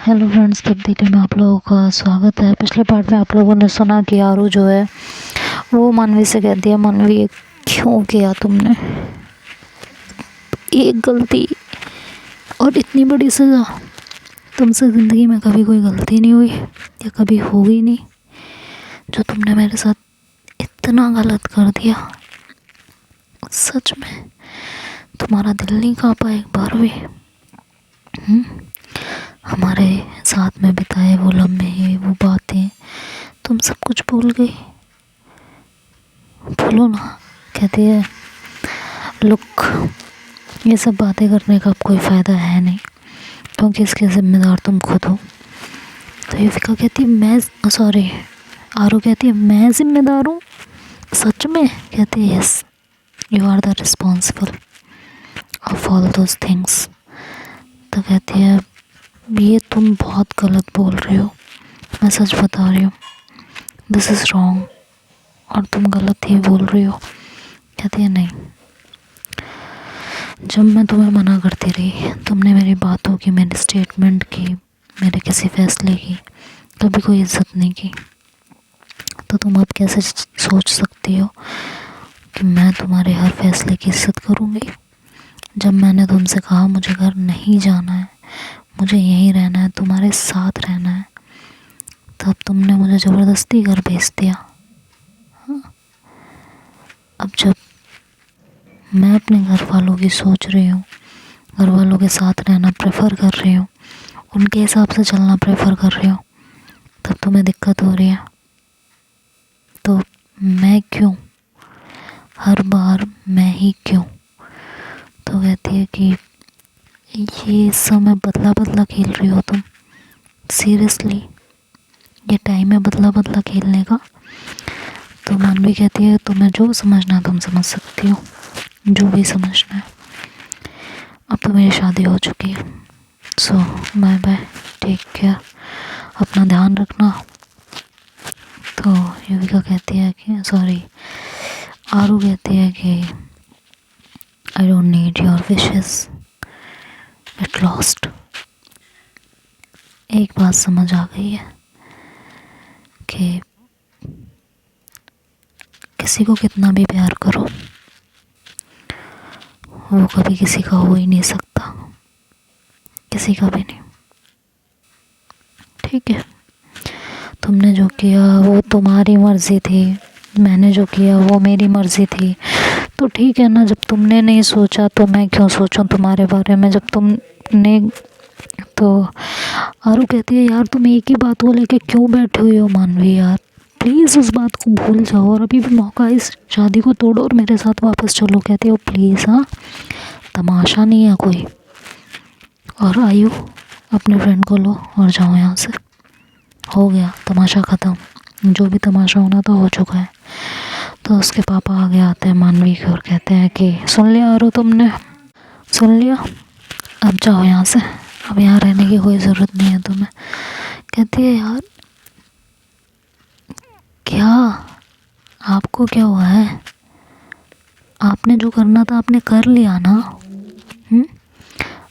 Hello friends, तब्दीली में आप लोगों का स्वागत है। पिछले पार्ट में आप लोगों ने सुना कि आरू जो है वो मानवी से कहती है, मानवी ये क्यों किया तुमने, एक गलती और इतनी बड़ी सज़ा। तुमसे ज़िंदगी में कभी कोई गलती नहीं हुई या कभी होगी नहीं जो तुमने मेरे साथ इतना गलत कर दिया। सच में तुम्हारा दिल नहीं कांपा एक बार भी? हमारे साथ में बिताए वो लम्हे, वो बातें, तुम सब कुछ भूल गई? भूलो ना। कहती है लुक, ये सब बातें करने का अब कोई फ़ायदा है नहीं क्योंकि इसके ज़िम्मेदार तुम खुद हो। तो युविका कहती है मैं सॉरी आरू कहती है मैं ज़िम्मेदार हूँ? सच में? कहती है yes, you are the responsible of all those things. तो कहती है ये तुम बहुत गलत बोल रही हो, मैं सच बता रही हूँ, दिस इज़ रॉन्ग और तुम गलत ही बोल रही हो। कहती है नहीं, जब मैं तुम्हें मना करती रही, तुमने मेरी बातों की, मेरे स्टेटमेंट की, मेरे किसी फैसले की कभी कोई इज्जत नहीं की, तो तुम अब कैसे सोच सकती हो कि मैं तुम्हारे हर फैसले की इज्जत करूँगी? जब मैंने तुमसे कहा मुझे घर नहीं जाना है, मुझे यहीं रहना है, तुम्हारे साथ रहना है, तब तुमने मुझे ज़बरदस्ती घर भेज दिया। हाँ? अब जब मैं अपने घर वालों की सोच रही हूँ, घर वालों के साथ रहना प्रेफर कर रही हूँ, उनके हिसाब से चलना प्रेफर कर रही हूँ, तब तुम्हें दिक्कत हो रही है। तो मैं क्यों, हर बार मैं ही क्यों? तो कहती है कि ये समय बदला बदला खेल रही हो तुम, सीरियसली ये टाइम है बदला बदला खेलने का? तो मानवी कहती है तुम्हें जो समझना तुम समझ सकती हो, जो भी समझना है। अब तो मेरी शादी हो चुकी है, सो बाय बाय, टेक केयर, अपना ध्यान रखना। तो युविका कहती है कि सॉरी आरू कहती है कि I don't need your wishes, get lost. एक बात समझ आ गई है कि किसी को कितना भी प्यार करो, वो कभी किसी का हो ही नहीं सकता, किसी का भी नहीं। ठीक है, तुमने जो किया वो तुम्हारी मर्ज़ी थी, मैंने जो किया वो मेरी मर्ज़ी थी। तो ठीक है ना, जब तुमने नहीं सोचा तो मैं क्यों सोचूं तुम्हारे बारे में? जब तुमने तो आरू कहती है यार तुम एक ही बात को लेके क्यों बैठे हुए हो मानवी, यार प्लीज़ उस बात को भूल जाओ और अभी भी मौका है, इस शादी को तोड़ो और मेरे साथ वापस चलो। कहती हो प्लीज़, हाँ तमाशा नहीं है कोई। और आयु अपने फ्रेंड को लो और जाओ यहाँ से, हो गया तमाशा ख़त्म, जो भी तमाशा होना था हो चुका है। तो उसके पापा आगे आते हैं मानवी के और कहते हैं कि सुन लिया आरू, तुमने सुन लिया, अब जाओ यहाँ से, अब यहाँ रहने की कोई ज़रूरत नहीं है तुम्हें। कहती है यार क्या आपको क्या हुआ है, आपने जो करना था आपने कर लिया ना,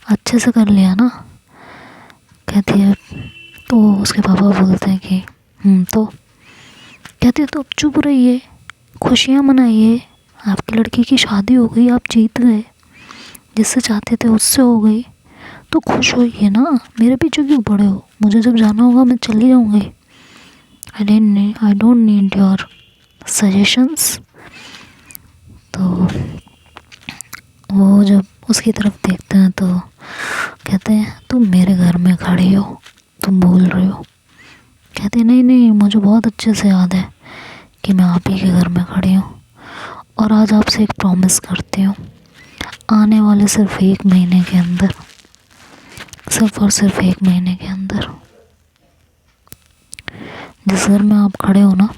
अच्छे से कर लिया ना। कहती है तो उसके पापा बोलते हैं कि तो कहती है तो अब चुप रहिए, खुशियाँ मनाइए, आपकी लड़की की शादी हो गई, आप जीत गए, जिससे चाहते थे उससे हो गई, तो खुश होइए ना, मेरे पीछे क्यों पड़े हो? मुझे जब जाना होगा मैं चली जाऊँगी। I don't need your suggestions. तो वो जब उसकी तरफ देखते हैं तो कहते हैं तुम मेरे घर में खड़ी हो, तुम भूल रही हो। कहते हैं नहीं नहीं, मुझे बहुत अच्छे से याद है कि मैं आप ही के घर में खड़ी हूँ और आज आपसे एक प्रॉमिस करती हूँ, आने वाले सिर्फ 1 महीने के अंदर, सिर्फ और सिर्फ 1 महीने के अंदर जिस घर में आप खड़े हो ना,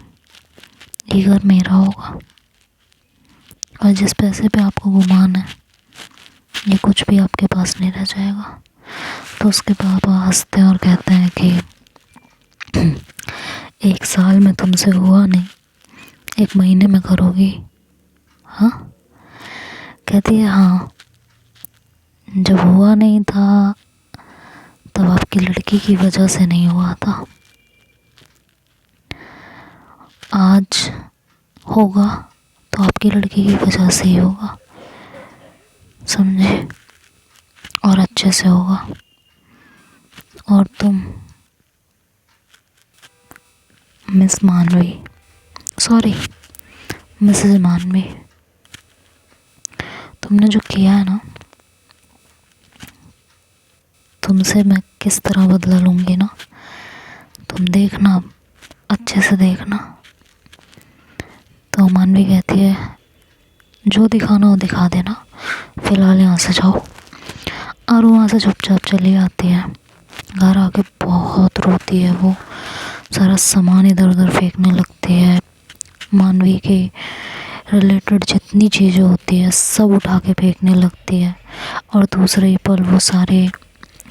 ये घर मेरा होगा और जिस पैसे पे आपको गुमान है ये कुछ भी आपके पास नहीं रह जाएगा। तो उसके पापा हंसते हैं और कहते हैं कि 1 साल में तुमसे हुआ नहीं, 1 महीने में करोगी? हाँ? कहती है हाँ, जब हुआ नहीं था तब आपकी लड़की की वजह से नहीं हुआ था। आज होगा तो आपकी लड़की की वजह से ही होगा, समझे? और अच्छे से होगा। और तुम मिस मानवी, सॉरी मिसेस मानवी, तुमने जो किया है ना, तुमसे मैं किस तरह बदला लूँगी ना, तुम देखना, अच्छे से देखना। तो मानवी कहती है जो दिखाना हो दिखा देना, फ़िलहाल यहाँ से जाओ। और वहाँ से चुपचाप चली आती है। घर आके बहुत रोती है वो, सारा सामान इधर उधर फेंकने लगती है। मानवी के रिलेटेड जितनी चीज़ें होती है सब उठा के फेंकने लगती है। और दूसरे ही पल वो सारे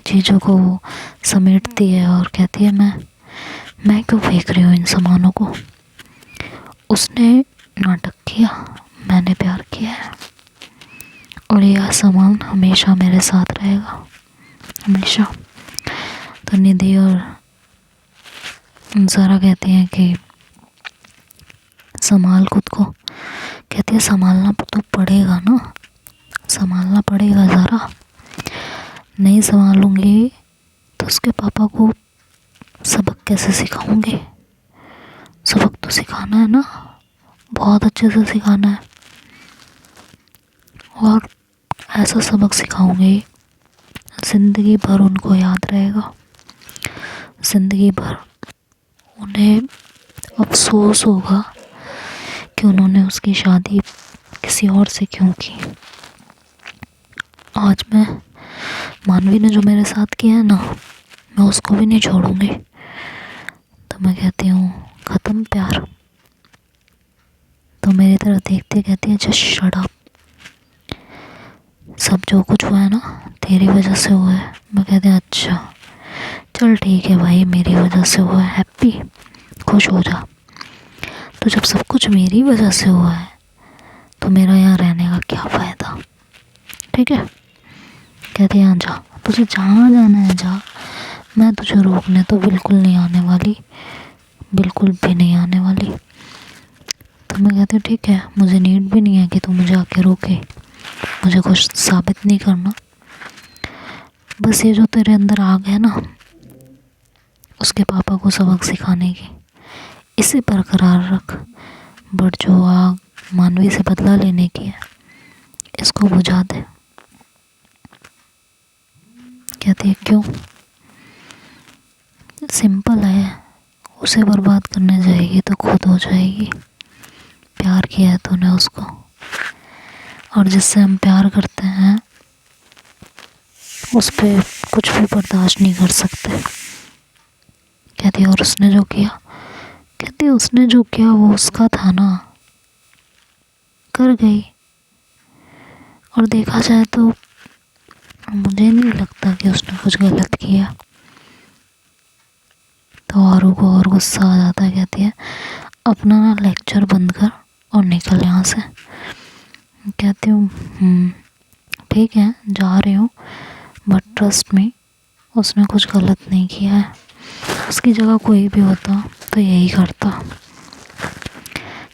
चीज़ों को समेटती है और कहती है मैं क्यों फेंक रही हूँ इन सामानों को। उसने नाटक किया, मैंने प्यार किया है, और यह सामान हमेशा मेरे साथ रहेगा, हमेशा। तो निधि और ज़रा कहती हैं कि संभाल खुद को। कहती है संभालना तो पड़ेगा ना, संभालना पड़ेगा ज़रा। नहीं संभालूंगी तो उसके पापा को सबक कैसे सिखाऊंगी? सबक तो सिखाना है ना, बहुत अच्छे से सिखाना है। और ऐसा सबक सिखाऊंगी ज़िंदगी भर उनको याद रहेगा, ज़िंदगी भर उन्हें अफसोस होगा कि उन्होंने उसकी शादी किसी और से क्यों की। आज मैं मानवी ने जो मेरे साथ किया है ना, मैं उसको भी नहीं छोड़ूंगी। तो मैं कहती हूँ ख़त्म प्यार। तो मेरी तरफ देखते कहती है जस्ट शट अप, सब जो कुछ हुआ है ना तेरी वजह से हुआ है। मैं कहती हूँ अच्छा चल ठीक है भाई, मेरी वजह से हुआ है, हैप्पी, खुश हो जा। तो जब सब कुछ मेरी वजह से हुआ है तो मेरा यहाँ रहने का क्या फ़ायदा? ठीक है, कहती है हाँ जा, तुझे जहाँ जाना है जा, मैं तुझे रोकने तो बिल्कुल नहीं आने वाली, बिल्कुल भी नहीं आने वाली। तो मैं कहती हूँ ठीक है, मुझे नीड भी नहीं है कि तू मुझे आके रोके, मुझे कुछ साबित नहीं करना। बस ये जो तेरे अंदर आग है ना, उसके पापा को सबक सिखाने की, इसे बरकरार रख। बट जो आग मानवी से बदला लेने की है, इसको बुझा दे। कहती है क्यों? सिंपल है, उसे बर्बाद करने जाएगी तो खुद हो जाएगी। प्यार किया है तूने उसको, और जिससे हम प्यार करते हैं उस पे कुछ भी बर्दाश्त नहीं कर सकते। कहती है और उसने जो किया, कहती है उसने जो किया वो उसका था ना, कर गई। और देखा जाए तो मुझे नहीं लगता कि उसने कुछ गलत किया। तो आरू को और गुस्सा आ जाता है। कहती है अपना ना लेक्चर बंद कर और निकल यहाँ से। कहती हूँ ठीक है जा रही हूँ, बट ट्रस्ट में उसने कुछ गलत नहीं किया है। उसकी जगह कोई भी होता तो यही करता।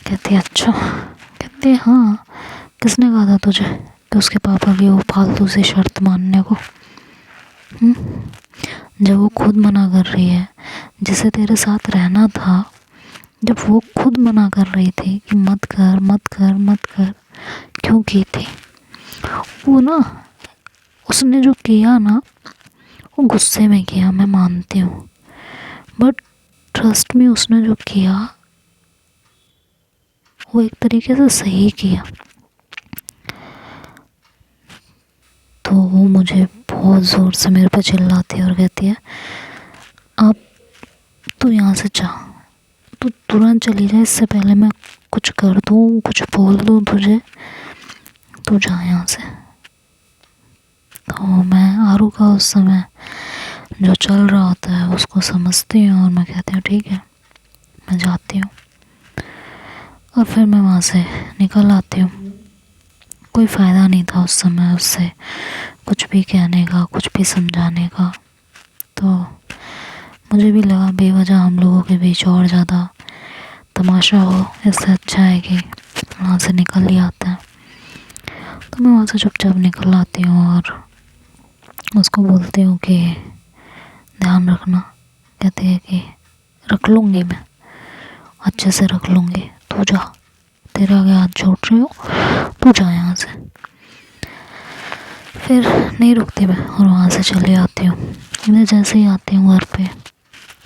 कहती है अच्छा। कहती है हाँ, किसने कहा था तुझे कि उसके पापा की वो फालतू सी शर्त मानने को? जब वो खुद मना कर रही है, जिसे तेरे साथ रहना था, जब वो खुद मना कर रही थी कि मत कर मत कर मत कर, क्यों की थी वो? ना उसने जो किया ना वो गुस्से में किया, मैं मानती हूँ, बट ट्रस्ट में उसने जो किया वो एक तरीके से सही किया। तो वो मुझे बहुत ज़ोर से मेरे पे चिल्लाती है और कहती है अब तू यहाँ से जा, तू तुरंत चली जाए, इससे पहले मैं कुछ कर दूँ, कुछ बोल दूँ तुझे, तू जा यहाँ से। तो मैं आरू का उस समय जो चल रहा होता है उसको समझती हूँ और मैं कहती हूँ ठीक है मैं जाती हूँ। और फिर मैं वहाँ से निकल आती हूँ। कोई फ़ायदा नहीं था उस समय उससे कुछ भी कहने का, कुछ भी समझाने का। तो मुझे भी लगा बेवजह हम लोगों के बीच और ज़्यादा तमाशा हो, इससे अच्छा है कि वहाँ से निकल ही आता है। तो मैं वहाँ से चुपचाप निकल आती हूँ और उसको बोलती हूँ कि ध्यान रखना। कहती है कि रख लूँगी, मैं अच्छे से रख लूँगी, तू जा, तेरे आगे हाथ जोड़ रही हो, तू जा यहाँ से। फिर नहीं रुकती मैं और वहाँ से चली आती हूँ। मैं जैसे ही आती हूँ घर पे,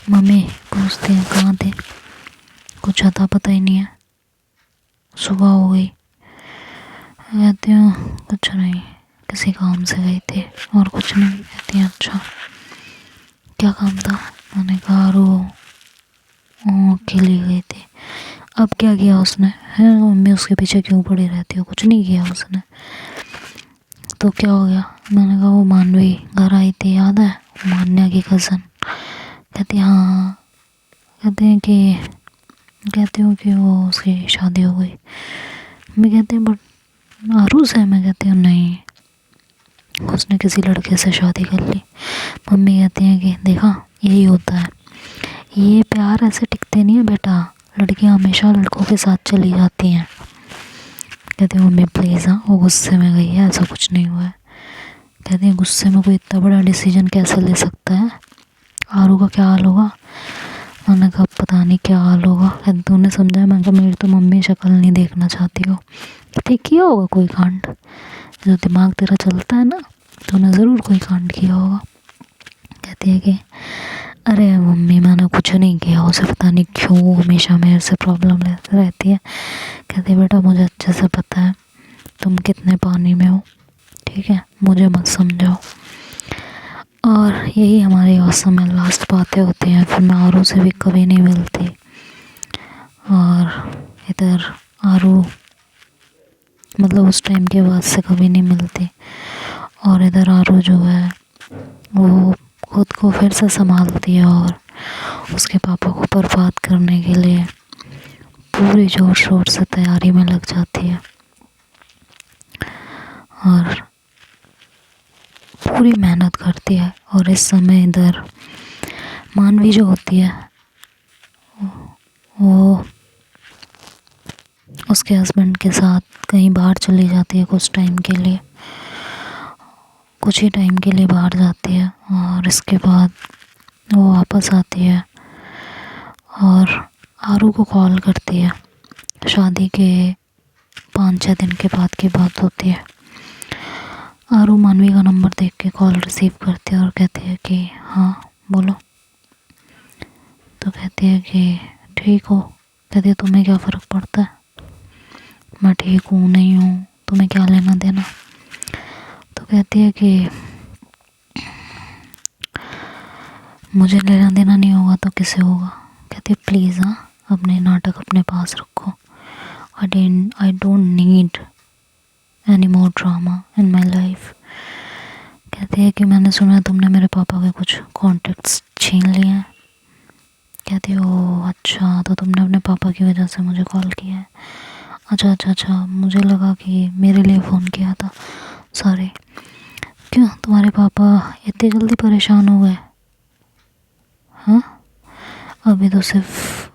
मम्मी पूछती हैं कहाँ थे, कुछ अता पता ही नहीं है, सुबह हो गई। कहती हूँ कुछ नहीं, किसी काम से गई थी और कुछ नहीं। कहती हैं अच्छा क्या काम था? मैंने कहा रो के लिए गई थी। अब क्या किया उसने है? मम्मी उसके पीछे क्यों पड़ी रहती हो? कुछ नहीं किया उसने। तो क्या हो गया? मैंने कहा वो मानवी घर आई थी, याद है, मान्या की कज़न। कहती हाँ। कहती हूँ कि वो उसकी शादी हो गई। मैं कहती हूँ बट आरू से? मैं कहती हूँ नहीं, उसने किसी लड़के से शादी कर ली। मम्मी कहती हैं कि देखा यही होता है, ये प्यार ऐसे टिकते नहीं है बेटा, लड़कियां हमेशा लड़कों के साथ चली जाती हैं। कहती है मम्मी प्लीज़, हाँ वो गुस्से में गई है, ऐसा कुछ नहीं हुआ है। कहती है गुस्से में कोई इतना बड़ा डिसीजन कैसे ले सकता है? आरू का क्या हाल होगा? मैंने कहा पता नहीं क्या हाल होगा। कहती तूने समझा? मैंने कहा मेरी तो मम्मी शक्ल नहीं देखना चाहती हो। कहती किया होगा कोई कांड, जो दिमाग तेरा चलता है ना, तूने ज़रूर कोई कांड किया होगा। कहती है कि अरे मम्मी मैंने कुछ नहीं किया, उसे पता नहीं क्यों हमेशा मेरे से प्रॉब्लम लेती रहती है। कहती है बेटा मुझे अच्छे से पता है तुम कितने पानी में हो, ठीक है, मुझे मत समझाओ। और यही हमारी औसम में लास्ट बातें होती हैं। फिर मैं आरू से भी कभी नहीं मिलती और इधर आरू मतलब उस टाइम के बाद से कभी नहीं मिलती। और इधर आरू जो है वो खुद को फिर से संभालती है और उसके पापा को बर्बाद करने के लिए पूरी जोर शोर से तैयारी में लग जाती है और पूरी मेहनत करती है। और इस समय इधर मानवी जो होती है वो उसके हस्बैंड के साथ कहीं बाहर चली जाती है कुछ टाइम के लिए, कुछ ही टाइम के लिए बाहर जाती है और इसके बाद वो वापस आती है और आरू को कॉल करती है। शादी के 5-6 दिन के बाद की बात होती है। आरू मानवी का नंबर देख के कॉल रिसीव करती है और कहती है कि हाँ बोलो। तो कहती है कि ठीक हो। कहती है तुम्हें क्या फ़र्क पड़ता है, मैं ठीक हूँ नहीं हूँ, तुम्हें क्या लेना देना। तो कहती है कि मुझे लेना देना नहीं होगा तो किसे होगा। कहती है प्लीज़ हाँ अपने नाटक अपने पास रखो, I don't need any more drama in my life. कहती है कि मैंने सुना तुमने मेरे पापा के कुछ कॉन्टेक्ट्स छीन लिए हैं। कहती है ओह अच्छा, तो तुमने अपने पापा की वजह से मुझे कॉल किया है? अच्छा, मुझे लगा कि मेरे लिए फ़ोन किया था, सॉरी। क्यों तुम्हारे पापा इतनी जल्दी परेशान हो गए? हाँ अभी तो सिर्फ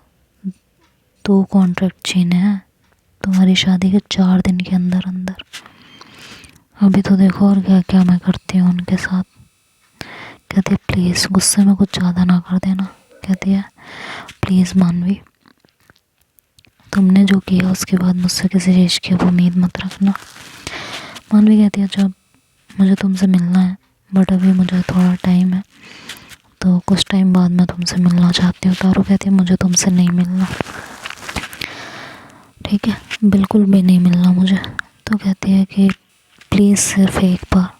2 कॉन्ट्रैक्ट छीने हैं तुम्हारी शादी के 4 दिन के अंदर अंदर। अभी तो देखो और क्या क्या मैं करती हूँ उनके साथ। कहती है प्लीज़ गुस्से में कुछ ज़्यादा ना कर देना। कहती है प्लीज़ मानवी, तुमने जो किया उसके बाद मुझसे किसी चीज़ की अब उम्मीद मत रखना। मानवी कहती है जब मुझे तुमसे मिलना है बट अभी मुझे थोड़ा टाइम है, तो कुछ टाइम बाद मैं तुमसे मिलना चाहती हूँ। तारू कहती है मुझे तुमसे नहीं मिलना, ठीक है, बिल्कुल भी नहीं मिलना मुझे। तो कहती है कि प्लीज़ सिर्फ एक बार।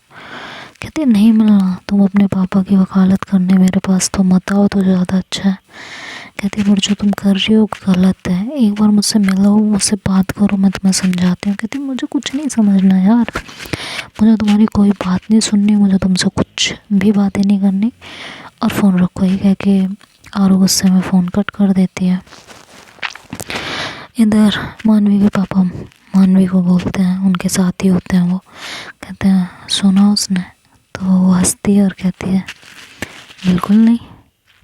कहती है नहीं मिलना, तुम अपने पापा की वकालत करने मेरे पास तो मत आओ तो ज़्यादा अच्छा है। कहती है बट जो तुम कर रही हो गलत है, एक बार मुझसे मिलो, मुझसे बात करो, मैं तुम्हें समझाती हूँ। कहती है मुझे कुछ नहीं समझना यार, मुझे तुम्हारी कोई बात नहीं सुननी, मुझे तुमसे कुछ भी बातें नहीं करनी, और फ़ोन रखो। ये कह के आरू गुस्से में फ़ोन कट कर देती है। इधर मानवी के पापा मानवी को बोलते हैं, उनके साथ ही होते हैं वो, कहते हैं सुना उसने? तो वो हंसती है और कहती है बिल्कुल नहीं।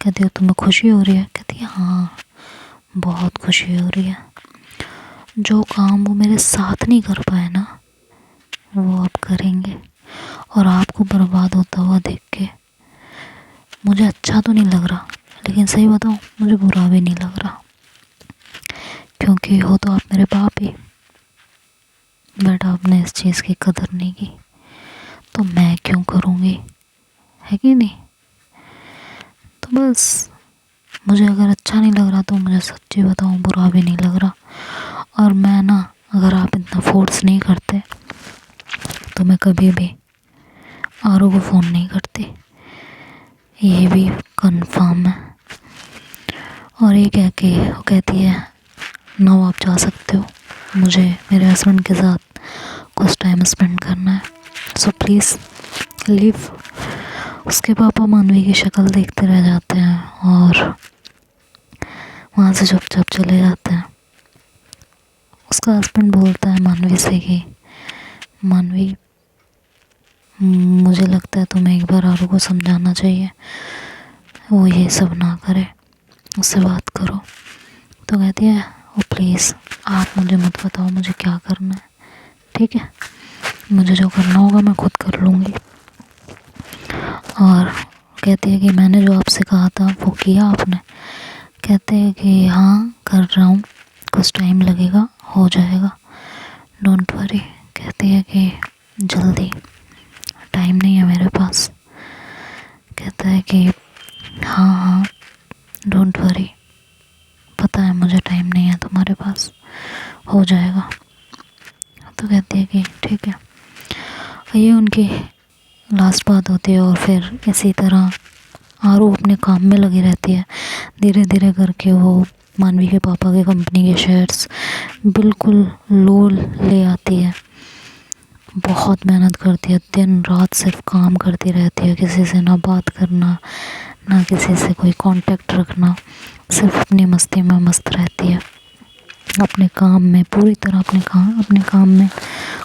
कहती हो तुम्हें खुशी हो रही है? कहती है हाँ बहुत खुशी हो रही है। जो काम वो मेरे साथ नहीं कर पाए ना, वो अब करेंगे। और आपको बर्बाद होता हुआ देख के मुझे अच्छा तो नहीं लग रहा, लेकिन सही बताऊँ मुझे बुरा भी नहीं लग रहा, क्योंकि हो तो आप मेरे बाप ही, बट आपने इस चीज़ की कदर नहीं की, तो मैं क्यों करूँगी, है कि नहीं। तो बस मुझे अगर अच्छा नहीं लग रहा तो मुझे सच्ची बताऊँ बुरा भी नहीं लग रहा। और मैं ना, अगर आप इतना फोर्स नहीं करते तो मैं कभी भी आरू को फ़ोन नहीं करती, ये भी कंफर्म है। और ये कह के वो कहती है ना आप जा सकते हो, मुझे मेरे हस्बैंड के साथ कुछ टाइम स्पेंड करना है, सो प्लीज़ लीव। उसके पापा मानवी की शक्ल देखते रह जाते हैं और वहाँ से चुपचाप चले जाते हैं। उसका हस्बैंड बोलता है मानवी से कि मानवी मुझे लगता है तुम्हें एक बार आरू को समझाना चाहिए, वो ये सब ना करे, उससे बात करो। तो कहती है ओ प्लीज़ आप मुझे मत बताओ मुझे क्या करना है, ठीक है, मुझे जो करना होगा मैं खुद कर लूँगी। और कहती है कि मैंने जो आपसे कहा था वो किया आपने? कहते हैं कि हाँ कर रहा हूँ, कुछ टाइम लगेगा, हो जाएगा, डोंट वरी। कहती है कि जल्दी, टाइम नहीं है मेरे पास। कहता है कि हाँ हाँ डोंट वरी, पता है मुझे टाइम नहीं है तुम्हारे पास, हो जाएगा। तो कहती है कि ठीक है। ये उनकी लास्ट बात होती है और फिर इसी तरह आरू अपने काम में लगी रहती है। धीरे धीरे करके वो मानवी के पापा के कंपनी के शेयर्स बिल्कुल लो ले आती है। बहुत मेहनत करती है, दिन रात सिर्फ काम करती रहती है, किसी से ना बात करना, ना किसी से कोई कांटेक्ट रखना, सिर्फ अपनी मस्ती में मस्त रहती है, अपने काम में पूरी तरह अपने काम में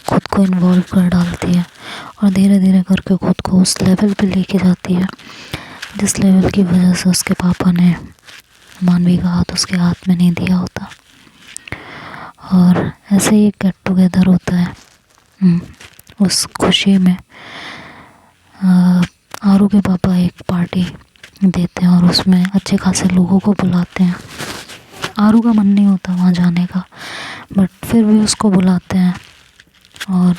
खुद को इन्वॉल्व कर डालती है। और धीरे धीरे करके खुद को उस लेवल पे लेके जाती है जिस लेवल की वजह से उसके पापा ने मानवी का हाथ उसके हाथ में नहीं दिया होता। और ऐसे ही गेट टुगेदर होता है। उस खुशी में आरू के पापा एक पार्टी देते हैं और उसमें अच्छे खासे लोगों को बुलाते हैं। आरू का मन नहीं होता वहाँ जाने का, बट फिर भी उसको बुलाते हैं। और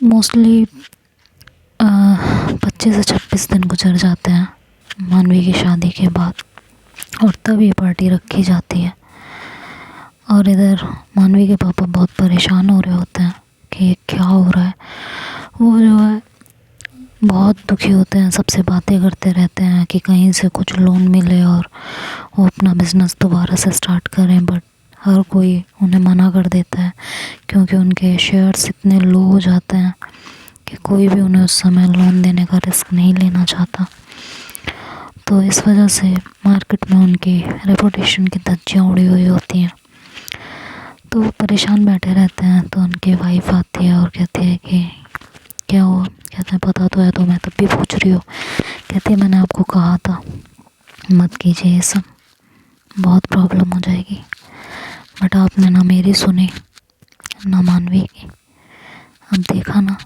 मोस्टली 25 से 26 दिन गुजर जाते हैं मानवी की शादी के बाद, और तब ये पार्टी रखी जाती है। और इधर मानवी के पापा बहुत परेशान हो रहे होते हैं कि क्या हो रहा है। वो जो है बहुत दुखी होते हैं, सबसे बातें करते रहते हैं कि कहीं से कुछ लोन मिले और वो अपना बिज़नेस दोबारा से स्टार्ट करें, बट हर कोई उन्हें मना कर देता है क्योंकि उनके शेयर्स इतने लो हो जाते हैं कि कोई भी उन्हें उस समय लोन देने का रिस्क नहीं लेना चाहता। तो इस वजह से मार्केट में उनकी रेपुटेशन की धज्जियाँ उड़ी हुई होती हैं। तो वो परेशान बैठे रहते हैं। तो उनकी वाइफ आती है और कहती है कि क्या हुआ? कहते हैं पता तो है, तो मैं तब भी पूछ रही हूँ। कहती है मैंने आपको कहा था मत कीजिए ये सब, बहुत प्रॉब्लम हो जाएगी, बट आपने ना मेरी सुनी ना मानवी की। अब देखा ना,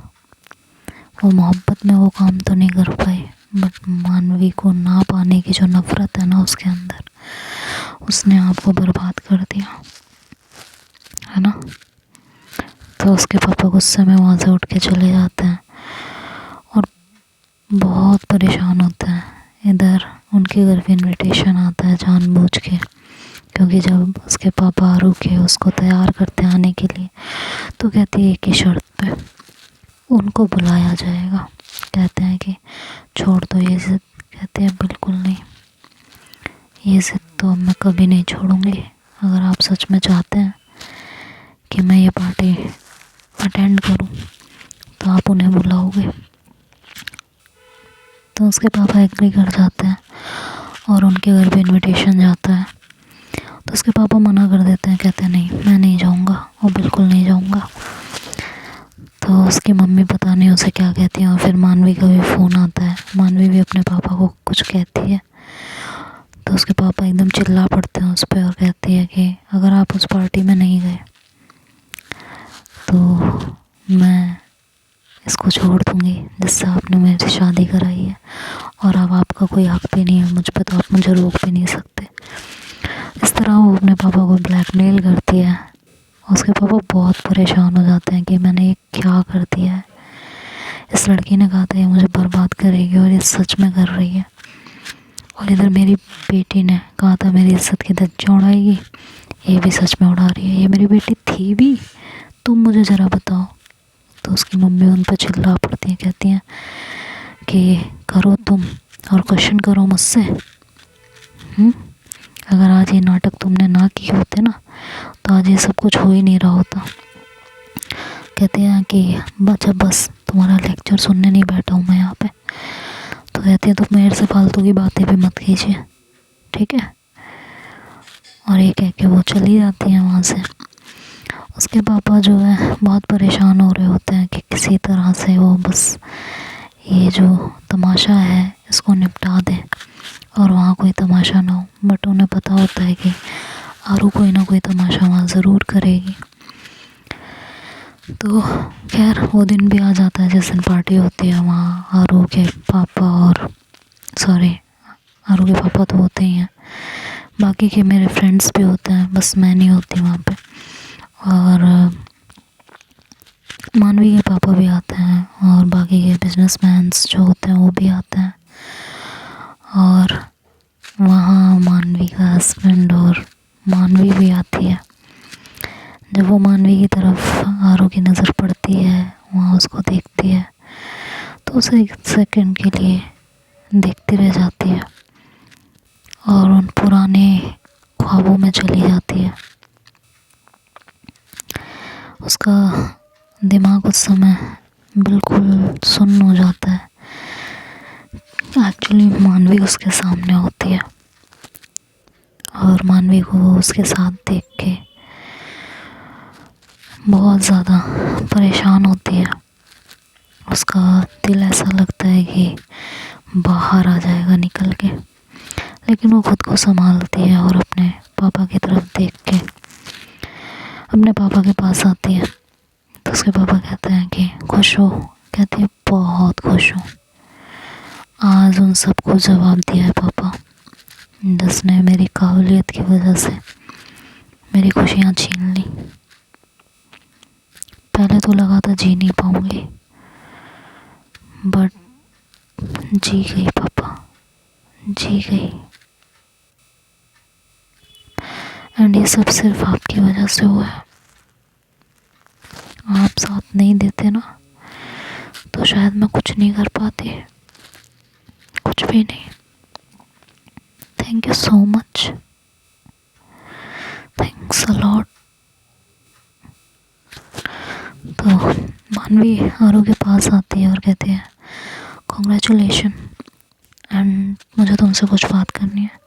वो मोहब्बत में वो काम तो नहीं कर पाई, बट मानवी को ना पाने की जो नफ़रत है ना उसके अंदर, उसने आपको बर्बाद कर दिया, है ना। तो उसके पापा गुस्से में वहाँ से उठ के चले जाते हैं और बहुत परेशान होते हैं। इधर उनके घर पे इनविटेशन आता है जानबूझ के, क्योंकि जब उसके पापा आरू के उसको तैयार करते आने के लिए, तो कहती है कि शर्त पे उनको बुलाया जाएगा। कहते हैं कि छोड़ दो ये ज़िद। कहते हैं बिल्कुल नहीं, ये ज़िद तो मैं कभी नहीं छोड़ूंगी। अगर आप सच में चाहते हैं कि मैं ये पार्टी अटेंड करूं तो आप उन्हें बुलाओगे। तो उसके पापा एग्री कर जाते हैं और उनके घर पे इनविटेशन जाता है। तो उसके पापा मना कर देते हैं, कहते हैं नहीं मैं नहीं जाऊंगा और बिल्कुल नहीं जाऊंगा। तो उसकी मम्मी पता नहीं उसे क्या कहती है, और फिर मानवी का भी फ़ोन आता है। मानवी भी अपने पापा को कुछ कहती है, तो उसके पापा एकदम चिल्ला पड़ते हैं उस पर और कहती है कि अगर आप उस पार्टी में नहीं गए तो मैं इसको छोड़ दूँगी जिससे आपने मेरी शादी कराई है, और अब आपका कोई हक भी नहीं है मुझ पर, तो आप मुझे रोक भी नहीं सकते। इस तरह वो अपने पापा को ब्लैकमेल करती है। उसके पापा बहुत परेशान हो जाते हैं कि मैंने ये क्या कर दिया है। इस लड़की ने कहा था ये मुझे बर्बाद करेगी, और ये सच में कर रही है। और इधर मेरी बेटी ने कहा था मेरी इज्जत की धज्जियां उड़ाएगी, ये भी सच में उड़ा रही है। ये मेरी बेटी थी भी, तुम मुझे ज़रा बताओ। तो उसकी मम्मी उन पर चिल्ला पड़ती हैं, कहती हैं कि करो तुम और क्वेश्चन करो मुझसे। अगर आज ये नाटक तुमने ना किए होते ना तो आज ये सब कुछ हो ही नहीं रहा होता। कहते हैं कि बस तुम्हारा लेक्चर सुनने नहीं बैठा हूँ मैं यहाँ पे। तो कहते हैं तुम मेरे से फालतू की बातें भी मत कीजिए, ठीक है। और ये कह के वो चली जाती हैं वहाँ से। उसके पापा जो है बहुत परेशान हो रहे होते हैं कि किसी तरह से वो बस ये जो तमाशा है इसको निपटा दें और वहाँ कोई तमाशा ना हो। बट उन्हें पता होता है कि आरू कोई ना कोई तमाशा वहाँ ज़रूर करेगी। तो खैर वो दिन भी आ जाता है जिस दिन पार्टी होती है। वहाँ आरू के पापा और आरू के पापा तो होते ही हैं, बाकी के मेरे फ्रेंड्स भी होते हैं, बस मैं नहीं होती वहाँ पे। और मानवी के पापा भी आते हैं और बाकी के बिजनेसमैन्स जो होते हैं वो भी आते हैं। और वहाँ मानवी का हस्बैंड और मानवी भी आती है। जब वो मानवी की तरफ आरू की नज़र पड़ती है, वहाँ उसको देखती है, तो उसे एक सेकंड के लिए देखती रह जाती है और उन पुराने ख्वाबों में चली जाती है। उसका दिमाग उस समय बिल्कुल सुन्न हो जाता है। एक्चुअली मानवी उसके सामने होती है और मानवी को उसके साथ देख के बहुत ज़्यादा परेशान होती है। उसका दिल ऐसा लगता है कि बाहर आ जाएगा निकल के, लेकिन वो खुद को संभालती है और अपने पापा की तरफ देख के अपने पापा के पास आती है। तो उसके पापा कहते हैं कि खुश हो? कहती है बहुत खुश हूँ, आज उन सबको जवाब दिया है पापा जिसने मेरी काबिलियत की वजह से मेरी खुशियाँ छीन ली। पहले तो लगा था जी नहीं पाऊँगी, बट जी गई पापा, जी गई। एंड ये सब सिर्फ आपकी वजह से हुआ है। आप साथ नहीं देते ना तो शायद मैं कुछ नहीं कर पाती, कुछ भी नहीं। Thank you so much, thanks a lot. तो मानवी आरू के पास आती है और कहती है कॉन्ग्रेचुलेशन, एंड मुझे तुमसे कुछ बात करनी है।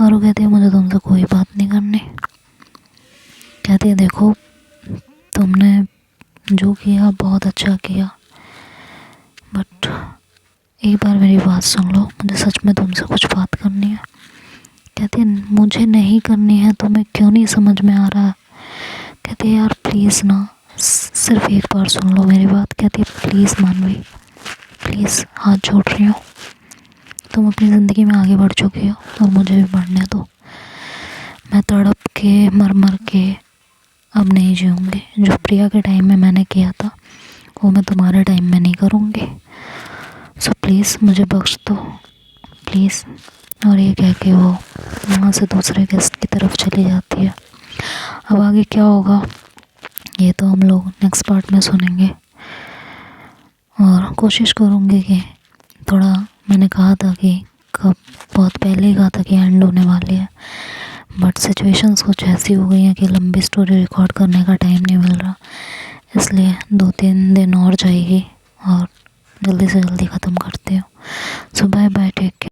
आरू कहती है मुझे तुमसे कोई बात नहीं करनी। कहती है देखो तुमने जो किया बहुत अच्छा किया, बट एक बार मेरी बात सुन लो, मुझे सच में तुमसे कुछ बात करनी है। कहती है मुझे नहीं करनी है, तुम्हें क्यों नहीं समझ में आ रहा है? कहती है यार प्लीज़ ना, सिर्फ एक बार सुन लो मेरी बात। कहती है प्लीज़ मानवी, प्लीज़ हाथ जोड़ रही हो, तुम अपनी ज़िंदगी में आगे बढ़ चुकी हो और मुझे भी बढ़ने दो। मैं तड़प के मर मर के अब नहीं जीऊँगी। जो प्रिया के टाइम में मैंने किया था वो मैं तुम्हारे टाइम में नहीं करूँगी। सो प्लीज़ मुझे बख्श दो प्लीज़। और ये कह के वो वहाँ से दूसरे गेस्ट की तरफ चली जाती है। अब आगे क्या होगा ये तो हम लोग नेक्स्ट पार्ट में सुनेंगे, और कोशिश करूँगी कि थोड़ा, मैंने कहा था कि कब बहुत पहले ही कहा था कि एंड होने वाली है, बट सिचुएशंस कुछ ऐसी हो गई हैं कि लंबी स्टोरी रिकॉर्ड करने का टाइम नहीं मिल रहा, इसलिए 2-3 दिन और जाएगी और जल्दी से जल्दी ख़त्म करती हूँ। सो बाय बाय, टेक केयर।